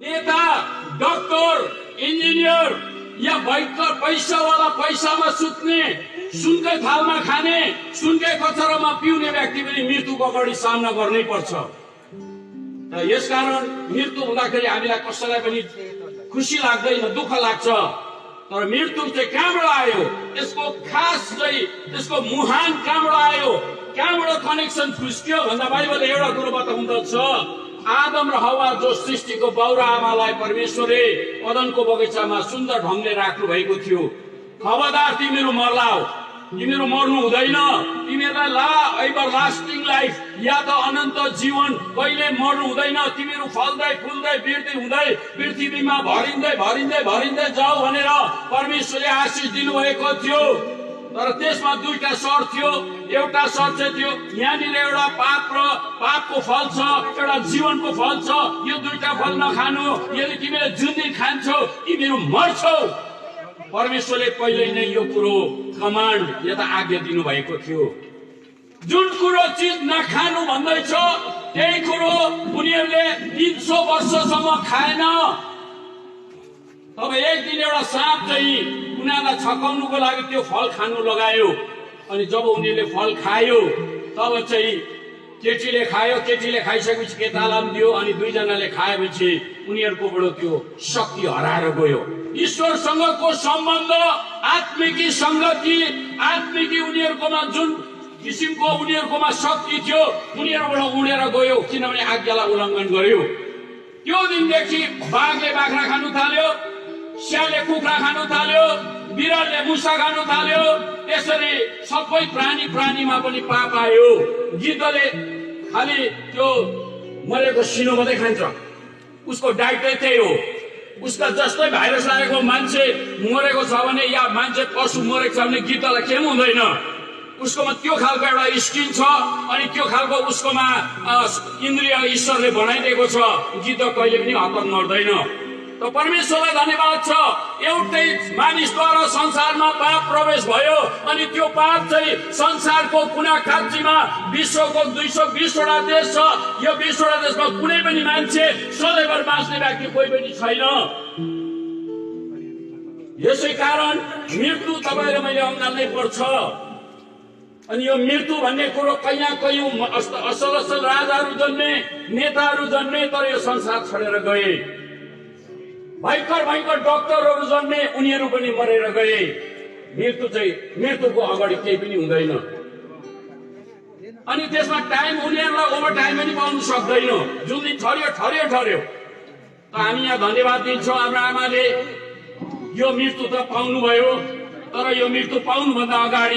नेता, doctor, engineer या भयंकर पैसा वाला पैसामा सुत्ने, सुनकै थालमा खाने, सुनकै कचरामा पिउने व्यक्ति पनि मृत्युको अगाडि सामना गर्नै पर्छ। र यसकारण मृत्यु हुँदाखेरि हामीलाई कसैलाई पनि खुसी लाग्दैन, दुःख लाग्छ। तर मृत्यु चाहिँ कहाँबाट आयो, यसको खास चाहिँ यसको मुहान कहाँबाट आयो, कहाँबाट कनेक्सन फुस्क्यो भन्दा बाइबलले एउटा कुरो बताउँदछ। आदम र हवा जो सृष्टिको बाउरा आमालाई परमेश्वरले अदनको बगैँचामा सुन्दर ढंगले राख्नु भएको थियो। खबरदार तिमीहरू मर्लाऊ, तिमीहरू मर्नु हुँदैन, तिमीहरूलाई एभर लास्टिङ लाइफ या त अनन्त जीवन कहिले मर्नु हुँदैन। तिमीहरू फल्दै फुल्दै वृद्धि हुँदै पृथ्वीमा भरिँदै भरिँदै भरिँदै जाऊ भनेर परमेश्वरले आशीष दिनुभएको थियो। तर त्यसमा दुईटा शर्त थियो। एउटा शर्त चाहिँ थियो यहाँनिर एउटा पाप र पापको फल छ, एउटा जीवनको फल छ। यो दुईटा फल नखानु, यदि तिमीले जुन दिन खान्छौ तिमीहरू मर्छौ। परमेश्वरले पहिले नै यो कुरो कमान्ड या त आज्ञा दिनुभएको थियो। जुन कुरो चिज नखानु भन्दैछ त्यही कुरो उनीहरूले 300 वर्षसम्म खाएन। तब एक दिन एउटा साँप चाहिँ उनीहरूलाई छकाउनुको लागि त्यो फल खानु लगायो। अनि जब उनीहरूले फल खायो तब चाहिँ केटीले खायो, केटीले खाइसकेपछि केटालाई दियो। अनि दुईजनाले खाएपछि उनीहरूकोबाट त्यो शक्ति हराएर गयो। ईश्वरसँगको सम्बन्ध, आत्मिकी संगति, आत्मिकी उनीहरूकोमा जुन किसिमको उनीहरूकोमा शक्ति थियो उनीहरूबाट उडेर गयो, किनभने आज्ञालाई उल्लङ्घन गर्यो। त्यो दिनदेखि बाघले बाख्रा खानु थाल्यो, स्यालले कुखुरा खानु थाल्यो, बिरालले मुसा खानु थाल्यो। यसरी सबै प्राणीमा पनि पाप आयो। गिद्धले खालि त्यो मरेको सिनो मात्रै खान्छ, उसको डाइटै त्यही हो। उसका जस्तै भाइरस लागेको मान्छे मरेको छ भने या मान्छे पशु मरेको छ भने गिद्धलाई केही हुँदैन। उसकोमा त्यो खालको एउटा स्किन छ अनि त्यो खालको उसकोमा इन्द्रिय ईश्वरले बनाइदिएको छ। गिद्ध कहिले पनि हतम मर्दैन। त परमेश्वरलाई धन्यवाद छ, एउटै मानिसद्वारा संसारमा पाप प्रवेश भयो। अनि त्यो पाप चाहिँ संसारको कुना काप्चीमा विश्वको 220वटा देश छ। यो 20वटा देशमा कुनै पनि मान्छे सधैँभर बाँच्ने व्यक्ति कोही पनि छैन। यसै कारण मृत्यु तपाईँ र मैले अँगाल्नै पर्छ। अनि यो मृत्यु भन्ने कुरो कैयाँ कैयौं असल असल राजाहरू जन्मे, नेताहरू जन्मे, तर यो संसार छोडेर गए। भयंकर भयंकर डॉक्टरहरू जन्मे, उनीहरू पनि मरेर गए। मृत्युको अगाडि केही पनि हुँदैन। अनि त्यसमा टाइम उनीहरूलाई ओभर टाइम पनि पाउनु सक्दैन। जुन दिन ठर्यो। त हामी यहाँ धन्यवाद दिन्छौँ हाम्रो आमाले यो मृत्यु त पाउनुभयो। तर यो मृत्यु पाउनुभन्दा अगाडि